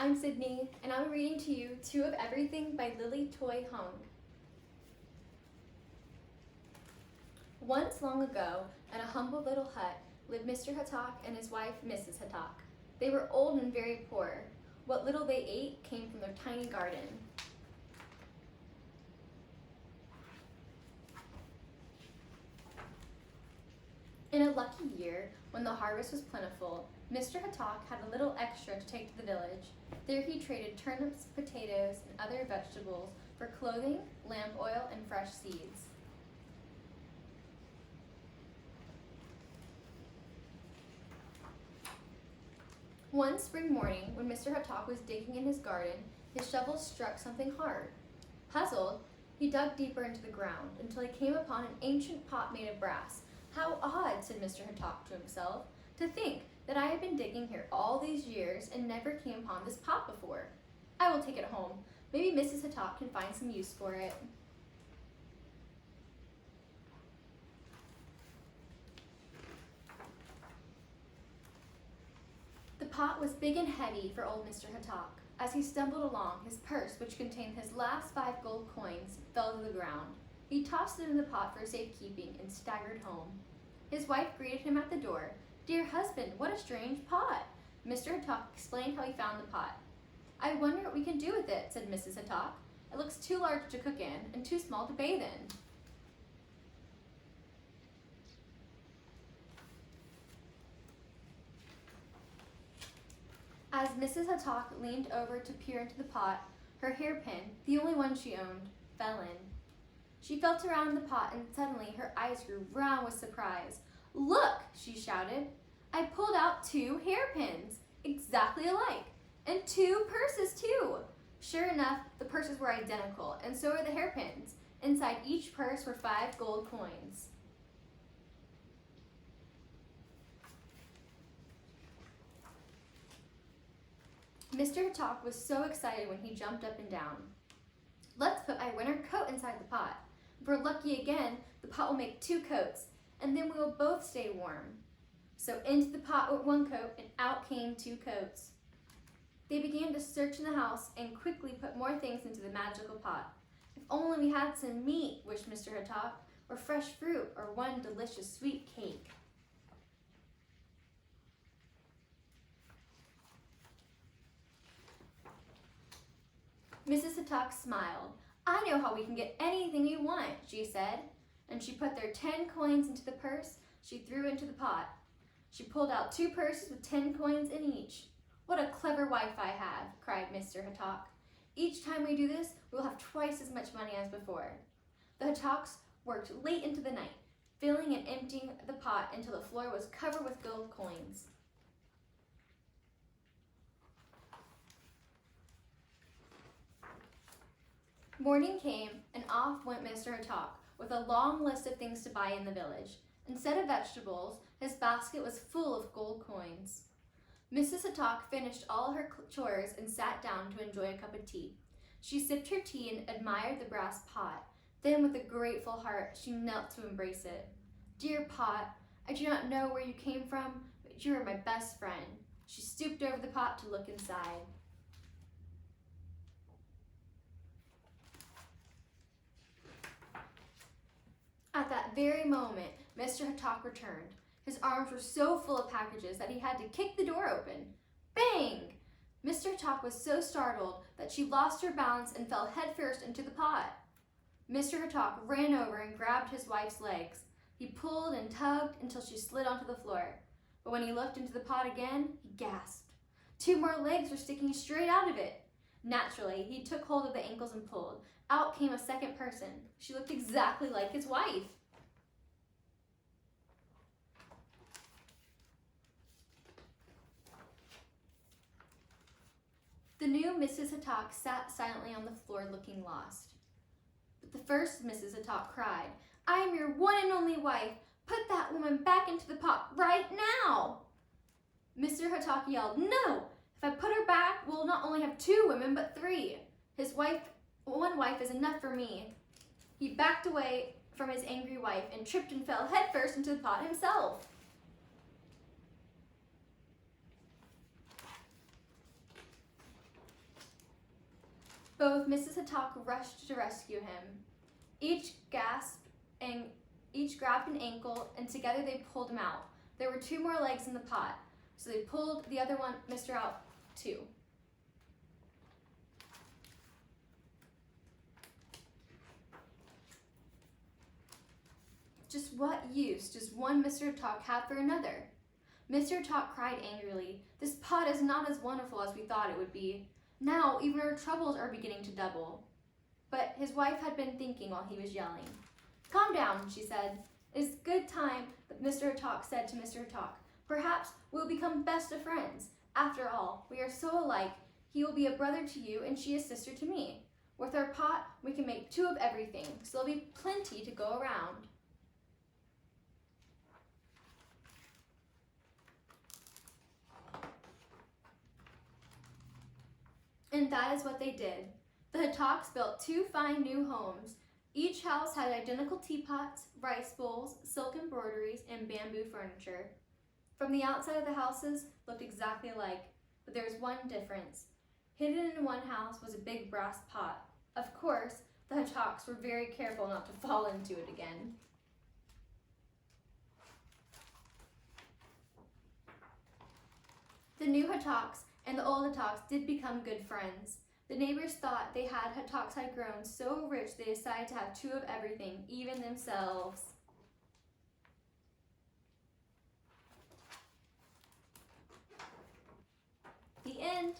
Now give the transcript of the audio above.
I'm Sydney, and I'm reading to you Two of Everything by Lily Toy Hung. Once long ago, in a humble little hut, lived Mr. Hatak and his wife, Mrs. Hatak. They were old and very poor. What little they ate came from their tiny garden. In a lucky year, when the harvest was plentiful, Mr. Hatak had a little extra to take to the village. There he traded turnips, potatoes, and other vegetables for clothing, lamp oil, and fresh seeds. One spring morning, when Mr. Hatak was digging in his garden, his shovel struck something hard. Puzzled, he dug deeper into the ground until he came upon an ancient pot made of brass. How odd, said Mr. Hatak to himself, to think that I have been digging here all these years and never came upon this pot before. I will take it home. Maybe Mrs. Hatak can find some use for it. The pot was big and heavy for old Mr. Hatak. As he stumbled along, his purse, which contained his last 5 gold coins, fell to the ground. He tossed it in the pot for safekeeping and staggered home. His wife greeted him at the door. Dear husband, what a strange pot! Mr. Hatak explained how he found the pot. I wonder what we can do with it, said Mrs. Hatak. It looks too large to cook in and too small to bathe in. As Mrs. Hatak leaned over to peer into the pot, her hairpin, the only one she owned, fell in. She felt around in the pot and suddenly her eyes grew round with surprise. Look, she shouted. I pulled out 2 hairpins, exactly alike, and 2 purses too. Sure enough, the purses were identical, and so were the hairpins. Inside each purse were 5 gold coins. Mr. Hatak was so excited when he jumped up and down. Let's put my winter coat inside the pot. If we're lucky again, the pot will make 2 coats, and then we will both stay warm. So into the pot went 1 coat, and out came 2 coats. They began to search in the house and quickly put more things into the magical pot. If only we had some meat, wished Mr. Hatak, or fresh fruit, or one delicious sweet cake. Mrs. Hatak smiled. I know how we can get anything you want, she said. And she put their 10 coins into the purse she threw into the pot. She pulled out 2 purses with 10 coins in each. What a clever wife I have, cried Mr. Hatak. Each time we do this, we will have twice as much money as before. The Hataks worked late into the night, filling and emptying the pot until the floor was covered with gold coins. Morning came, and off went Mr. Hatak with a long list of things to buy in the village. Instead of vegetables, his basket was full of gold coins. Mrs. Hatak finished all her chores and sat down to enjoy a cup of tea. She sipped her tea and admired the brass pot. Then, with a grateful heart, she knelt to embrace it. Dear pot, I do not know where you came from, but you are my best friend. She stooped over the pot to look inside. At that very moment, Mr. Hatak returned. His arms were so full of packages that he had to kick the door open. Bang! Mr. Hatak was so startled that she lost her balance and fell headfirst into the pot. Mr. Hatak ran over and grabbed his wife's legs. He pulled and tugged until she slid onto the floor. But when he looked into the pot again, he gasped. 2 more legs were sticking straight out of it. Naturally, he took hold of the ankles and pulled. Out came a second person. She looked exactly like his wife. The new Mrs. Hatak sat silently on the floor looking lost. But the first Mrs. Hatak cried, I am your one and only wife. Put that woman back into the pot right now. Mr. Hatak yelled, no! If I put her back, we'll not only have 2 women, but 3. One wife is enough for me. He backed away from his angry wife and tripped and fell headfirst into the pot himself. Both Mrs. Hatak rushed to rescue him. Each grabbed an ankle, and together they pulled him out. There were 2 more legs in the pot, so they pulled the other one, Mr. out too. Just what use does one Mr. Hatak have for another? Mr. Hatak cried angrily. This pot is not as wonderful as we thought it would be. Now even our troubles are beginning to double. But his wife had been thinking while he was yelling. Calm down, she said. It is good time that Mr. Hatak said to Mr. Hatak. Perhaps we'll become best of friends. After all, we are so alike. He will be a brother to you and she a sister to me. With our pot, we can make 2 of everything, so there'll be plenty to go around. And that is what they did. The Hataks built 2 fine new homes. Each house had identical teapots, rice bowls, silk embroideries, and bamboo furniture. From the outside of the houses looked exactly alike, but there was one difference. Hidden in one house was a big brass pot. Of course, the Hataks were very careful not to fall into it again. The new Hataks and the old Hataks did become good friends. The neighbors thought Hataks had grown so rich they decided to have 2 of everything, even themselves. The end.